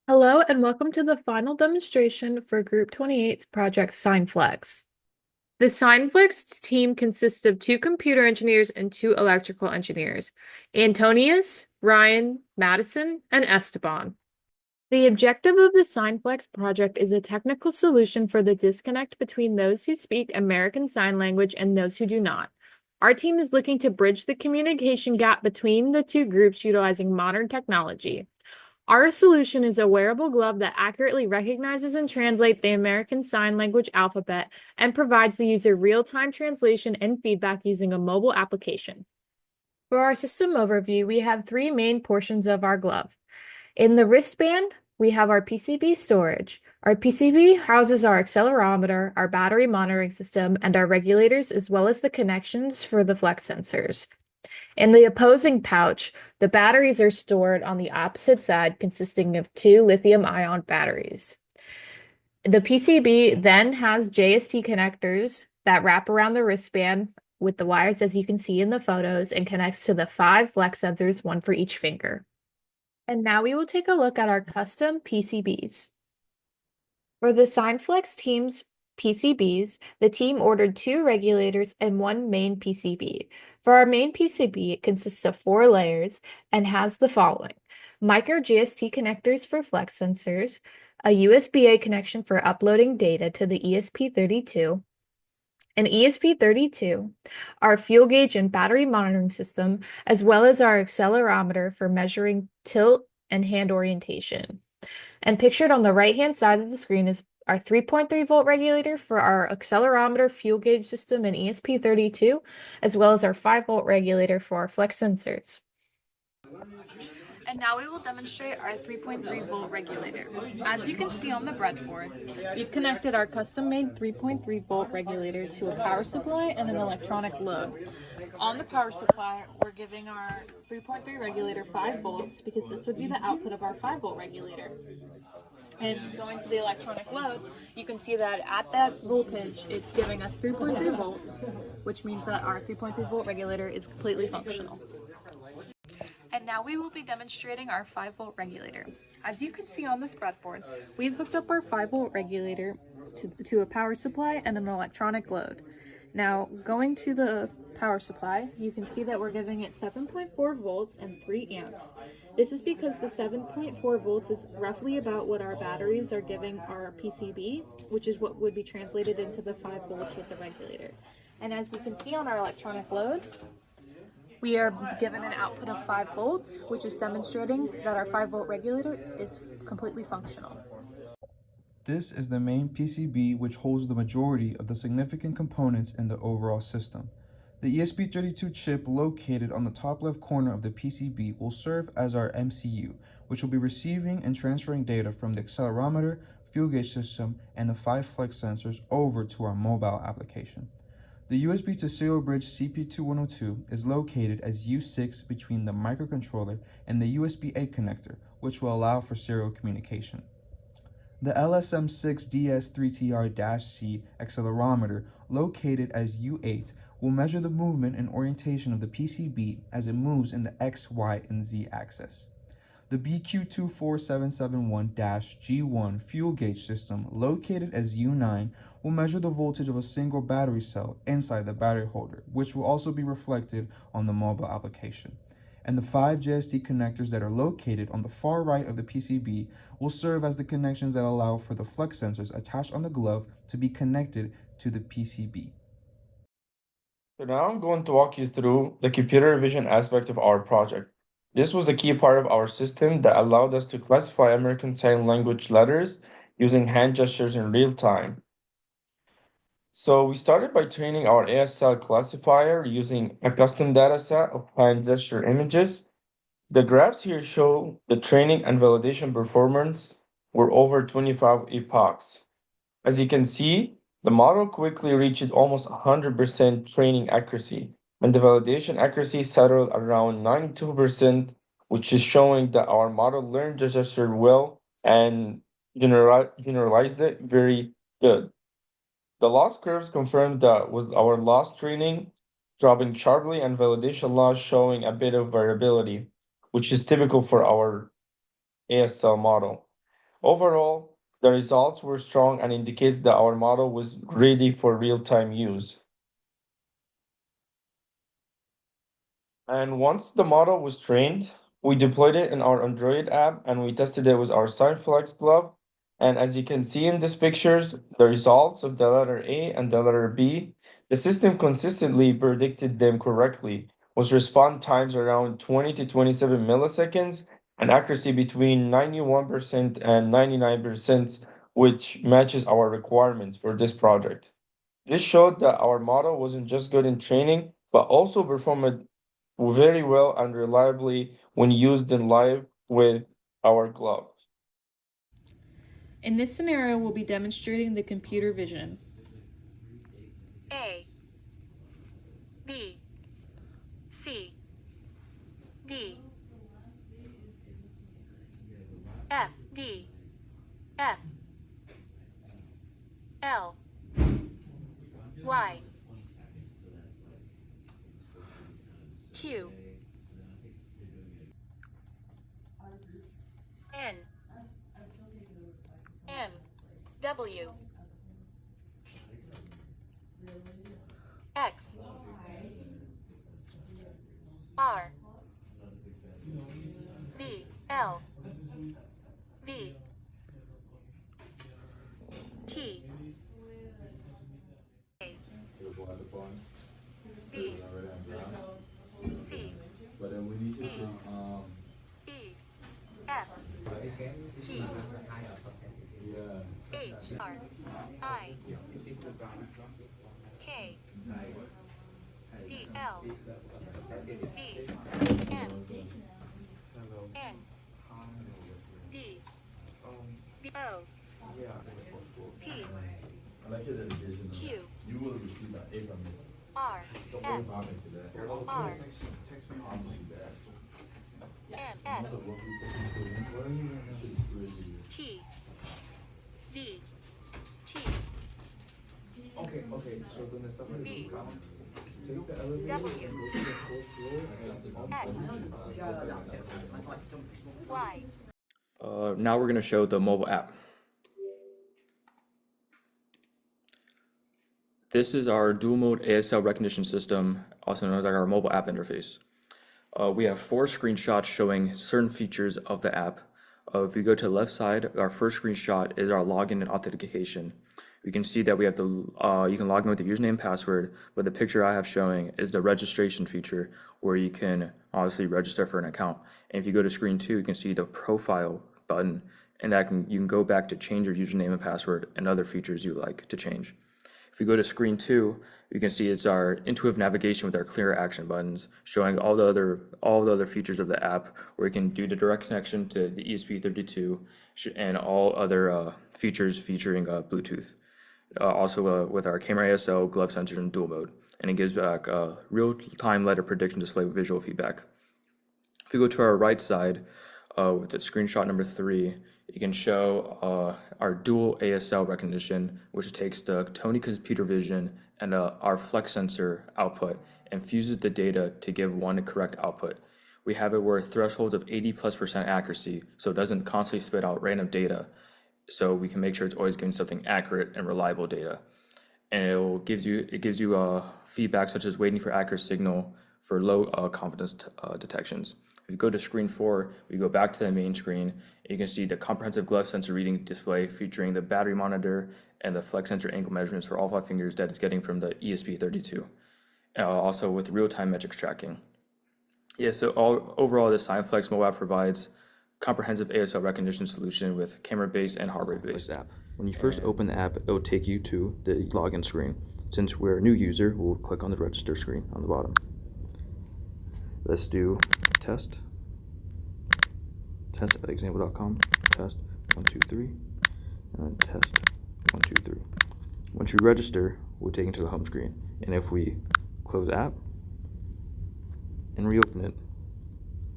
Hello and welcome to the final demonstration for Group 28's project SignFlex. The SignFlex team consists of two computer engineers and two electrical engineers, Antonius, Ryan, Madison, and Esteban. The objective of the SignFlex project is a technical solution for the disconnect between those who speak American Sign Language and those who do not. Our team is looking to bridge the communication gap between the two groups utilizing modern technology. Our solution is a wearable glove that accurately recognizes and translates the American Sign Language alphabet and provides the user real-time translation and feedback using a mobile application. For our system overview, we have three main portions of our glove. In the wristband, we have our PCB storage. Our PCB houses our accelerometer, our battery monitoring system, and our regulators, as well as the connections for the flex sensors. In the opposing pouch, the batteries are stored on the opposite side, consisting of two lithium-ion batteries. The PCB then has JST connectors that wrap around the wristband with the wires, as you can see in the photos, and connects to the 5 flex sensors, one for each finger. And now we will take a look at our custom PCBs. For the SignFlex team's PCBs, the team ordered 2 regulators and 1 main PCB. For our main PCB, it consists of 4 layers and has the following: micro GST connectors for flex sensors, a USB-A connection for uploading data to the ESP32, an ESP32, our fuel gauge and battery monitoring system, as well as our accelerometer for measuring tilt and hand orientation. And pictured on the right-hand side of the screen is our 3.3-volt regulator for our accelerometer, fuel gauge system, and ESP32, as well as our 5-volt regulator for our flex sensors. And now we will demonstrate our 3.3-volt regulator. As you can see on the breadboard, we've connected our custom-made 3.3-volt regulator to a power supply and an electronic load. On the power supply, we're giving our 3.3 regulator 5 volts because this would be the output of our 5-volt regulator. And going to the electronic load, you can see that at that voltage, it's giving us 3.3 volts, which means that our 3.3-volt regulator is completely functional. And now we will be demonstrating our 5-volt regulator. As you can see on this breadboard, we've hooked up our 5-volt regulator to a power supply and an electronic load. Now, going to the power supply, you can see that we're giving it 7.4 volts and 3 amps. This is because the 7.4 volts is roughly about what our batteries are giving our PCB, which is what would be translated into the 5 volts with the regulator. And as you can see on our electronic load, we are given an output of 5 volts, which is demonstrating that our 5-volt regulator is completely functional. This is the main PCB, which holds the majority of the significant components in the overall system. The ESP32 chip located on the top left corner of the PCB will serve as our MCU, which will be receiving and transferring data from the accelerometer, fuel gauge system, and the 5 flex sensors over to our mobile application. The USB to serial bridge CP2102 is located as U6 between the microcontroller and the USB-A connector, which will allow for serial communication. The LSM6DS3TR-C accelerometer, located as U8, will measure the movement and orientation of the PCB as it moves in the X, Y, and Z axis. The BQ24771-G1 fuel gauge system, located as U9, will measure the voltage of a single battery cell inside the battery holder, which will also be reflected on the mobile application. And the 5 JST connectors that are located on the far right of the PCB will serve as the connections that allow for the flex sensors attached on the glove to be connected to the PCB. So now I'm going to walk you through the computer vision aspect of our project. This was a key part of our system that allowed us to classify American Sign Language letters using hand gestures in real time. So we started by training our ASL classifier using a custom dataset of hand gesture images. The graphs here show the training and validation performance were over 25 epochs. As you can see, the model quickly reached almost 100% training accuracy, and the validation accuracy settled around 92%, which is showing that our model learned the gesture well and generalized it very good. The loss curves confirmed that with our loss training dropping sharply and validation loss showing a bit of variability, which is typical for our ASL model. Overall, the results were strong and indicates that our model was ready for real-time use. And once the model was trained, we deployed it in our Android app and we tested it with our SignFlex glove. And as you can see in these pictures, the results of the letter A and the letter B, the system consistently predicted them correctly, with response times around 20 to 27 milliseconds and accuracy between 91% and 99%, which matches our requirements for this project. This showed that our model wasn't just good in training, but also performed very well and reliably when used in live with our glove. In this scenario, we'll be demonstrating the computer vision. A, B, C, D, F, D, F, L, Y, Q, N, M, W, X, R, V, L, V, T, A, B, C, D, E, F, G, H, R, I, K, D, L, V, M, N, D, B, O, P, Q, R, F, R, M, S, T, V, T, V, W, X, Y. Now we're going to show the mobile app. This is our dual mode ASL recognition system, also known as our mobile app interface. We have 4 screenshots showing certain features of the app. If you go to the left side, our first screenshot is our login and authentication. We can see that we have the, you can log in with the username and password, but the picture I have showing is the registration feature where you can obviously register for an account. And if you go to screen 2, you can see the profile button, and you can go back to change your username and password and other features you like to change. If we go to screen 2, you can see it's our intuitive navigation with our clear action buttons, showing all the other features of the app, where you can do the direct connection to the ESP32 and all other features featuring Bluetooth. Also with our camera ASL, glove sensor, and dual mode, and it gives back real-time letter prediction display with visual feedback. If we go to our right side, with the screenshot number 3, you can show our dual ASL recognition, which takes the Tony computer vision and our flex sensor output and fuses the data to give one correct output. We have it where thresholds of 80+% accuracy, so it doesn't constantly spit out random data, so we can make sure it's always giving something accurate and reliable data. And it gives you feedback such as waiting for accurate signal for low confidence detections. If you go to screen 4, we go back to the main screen, and you can see the comprehensive glove sensor reading display featuring the battery monitor and the flex sensor ankle measurements for all 5 fingers that it's getting from the ESP32. Also with real-time metrics tracking. Yeah, so overall, the SignFlex mobile app provides comprehensive ASL recognition solution with camera-based and hardware-based app. When you first open the app, it will take you to the login screen. Since we're a new user, we'll click on the register screen on the bottom. Let's do test at example.com, test 1, 2, 3, and then test 1, 2, 3. Once you register, we'll take you to the home screen. And if we close the app and reopen it,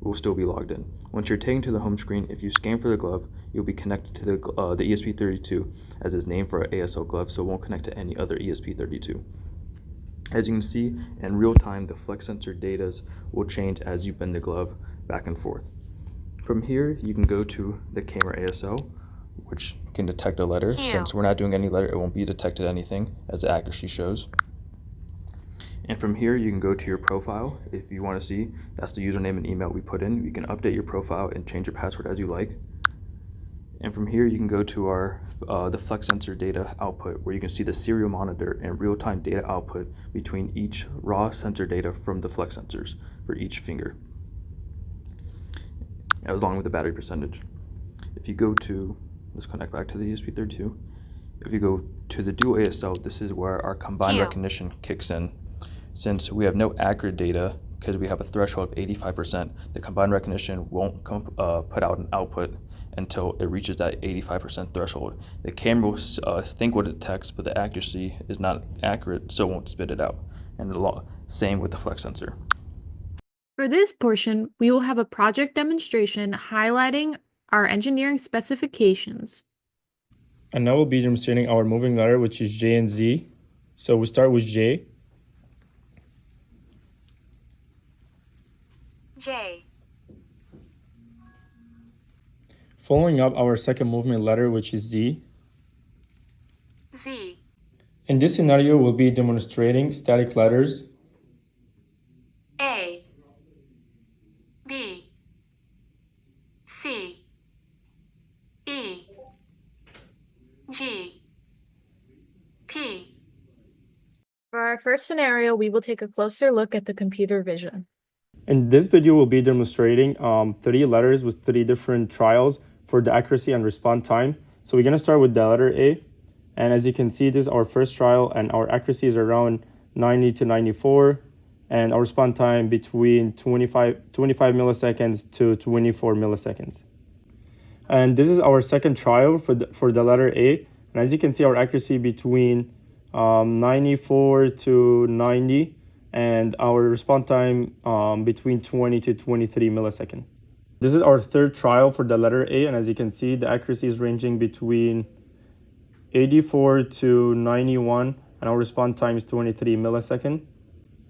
we'll still be logged in. Once you're taken to the home screen, if you scan for the glove, you'll be connected to the ESP32 as its name for an ASL glove, so it won't connect to any other ESP32. As you can see, in real time, the flex sensor data will change as you bend the glove back and forth. From here, you can go to the camera ASL, which can detect a letter. Q. Since we're not doing any letter, it won't be detected anything, as the accuracy shows. And from here, you can go to your profile if you want to see. That's the username and email we put in. You can update your profile and change your password as you like. And from here, you can go to our the flex sensor data output, where you can see the serial monitor and real-time data output between each raw sensor data from the flex sensors for each finger, along with the battery percentage. If you go to, let's connect back to the ESP32. If you go to the dual ASL, this is where our combined Q. recognition kicks in. Since we have no accurate data, because we have a threshold of 85%, the combined recognition won't put out an output until it reaches that 85% threshold. The camera will think what it detects, but the accuracy is not accurate, so it won't spit it out. And the same with the flex sensor. For this portion, we will have a project demonstration highlighting our engineering specifications. And now we'll be demonstrating our moving letter, which is J and Z. So we start with J. J. Following up our second movement letter, which is Z. Z. In this scenario, we'll be demonstrating static letters. A. B. C. E. G. P. For our first scenario, we will take a closer look at the computer vision. In this video, we'll be demonstrating 3 letters with 3 different trials for the accuracy and response time. So we're going to start with the letter A. And as you can see, this is our first trial, and our accuracy is around 90 to 94. And our response time between 25 milliseconds to 24 milliseconds. And this is our second trial for the letter A. And as you can see, our accuracy between 94 to 90, and our response time between 20 to 23 milliseconds. This is our third trial for the letter A, and as you can see, the accuracy is ranging between 84 to 91, and our response time is 23 milliseconds.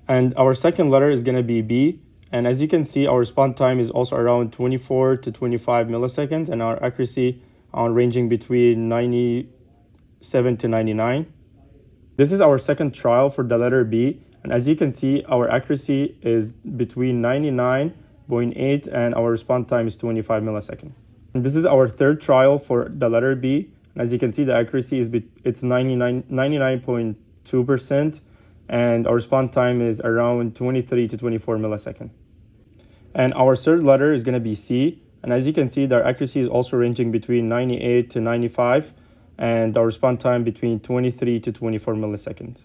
And our second letter is going to be B, and as you can see, our response time is also around 24 to 25 milliseconds, and our accuracy ranging between 97 to 99. This is our second trial for the letter B, and as you can see, our accuracy is between 99.8 and our response time is 25 milliseconds. And this is our third trial for the letter B, and as you can see, the accuracy is it's 99.2%, and our response time is around 23 to 24 milliseconds. And our third letter is going to be C, and as you can see, the accuracy is also ranging between 98 to 95, and our response time between 23 to 24 milliseconds.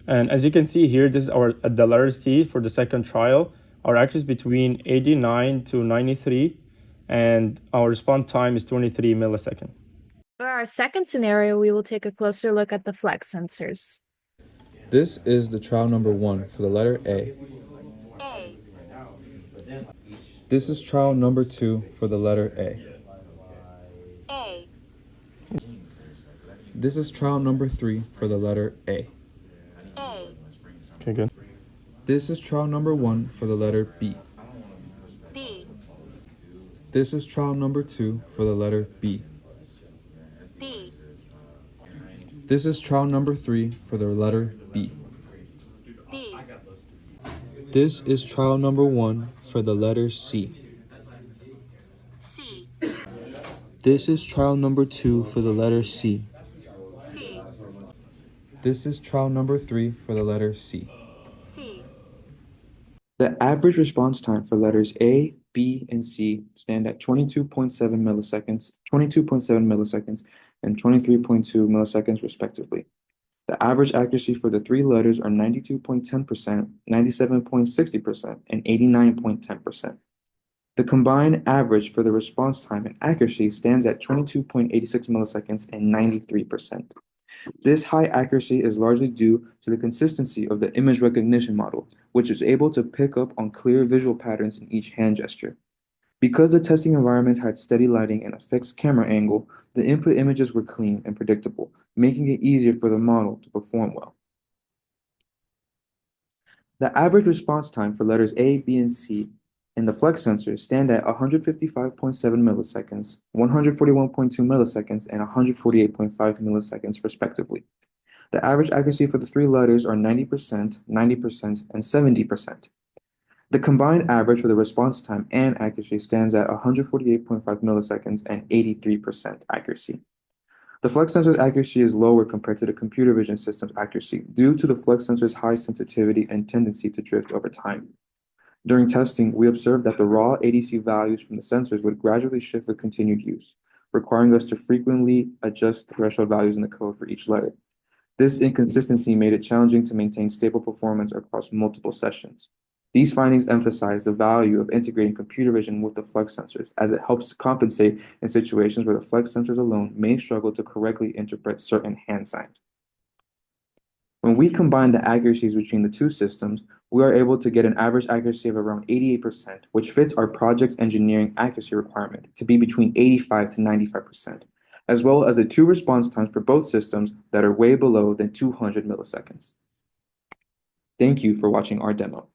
And as you can see here, this is the letter C for the second trial. Our accuracy is between 89 to 93, and our response time is 23 milliseconds. For our second scenario, we will take a closer look at the flex sensors. This is the trial number 1 for the letter A. A. This is trial number 2 for the letter A. A. This is trial number 3 for the letter A. A. Okay, good. This is trial number 1 for the letter B. B. This is trial number 2 for the letter B. B. This is trial number 3 for the letter B. B. This is trial number 1 for the letter C. C. This is trial number 2 for the letter C. C. This is trial number 3 for the letter C. C. The average response time for letters A, B, and C stand at 22.7 milliseconds, 22.7 milliseconds, and 23.2 milliseconds respectively. The average accuracy for the 3 letters are 92.10%, 97.60%, and 89.10%. The combined average for the response time and accuracy stands at 22.86 milliseconds and 93%. This high accuracy is largely due to the consistency of the image recognition model, which is able to pick up on clear visual patterns in each hand gesture. Because the testing environment had steady lighting and a fixed camera angle, the input images were clean and predictable, making it easier for the model to perform well. The average response time for letters A, B, and C and the flex sensors stand at 155.7 milliseconds, 141.2 milliseconds, and 148.5 milliseconds, respectively. The average accuracy for the three letters are 90%, 90%, and 70%. The combined average for the response time and accuracy stands at 148.5 milliseconds and 83% accuracy. The flex sensor's accuracy is lower compared to the computer vision system's accuracy due to the flex sensor's high sensitivity and tendency to drift over time. During testing, we observed that the raw ADC values from the sensors would gradually shift with continued use, requiring us to frequently adjust the threshold values in the code for each letter. This inconsistency made it challenging to maintain stable performance across multiple sessions. These findings emphasize the value of integrating computer vision with the flex sensors, as it helps to compensate in situations where the flex sensors alone may struggle to correctly interpret certain hand signs. When we combine the accuracies between the two systems, we are able to get an average accuracy of around 88%, which fits our project's engineering accuracy requirement to be between 85 to 95%, as well as the two response times for both systems that are way below than 200 milliseconds. Thank you for watching our demo.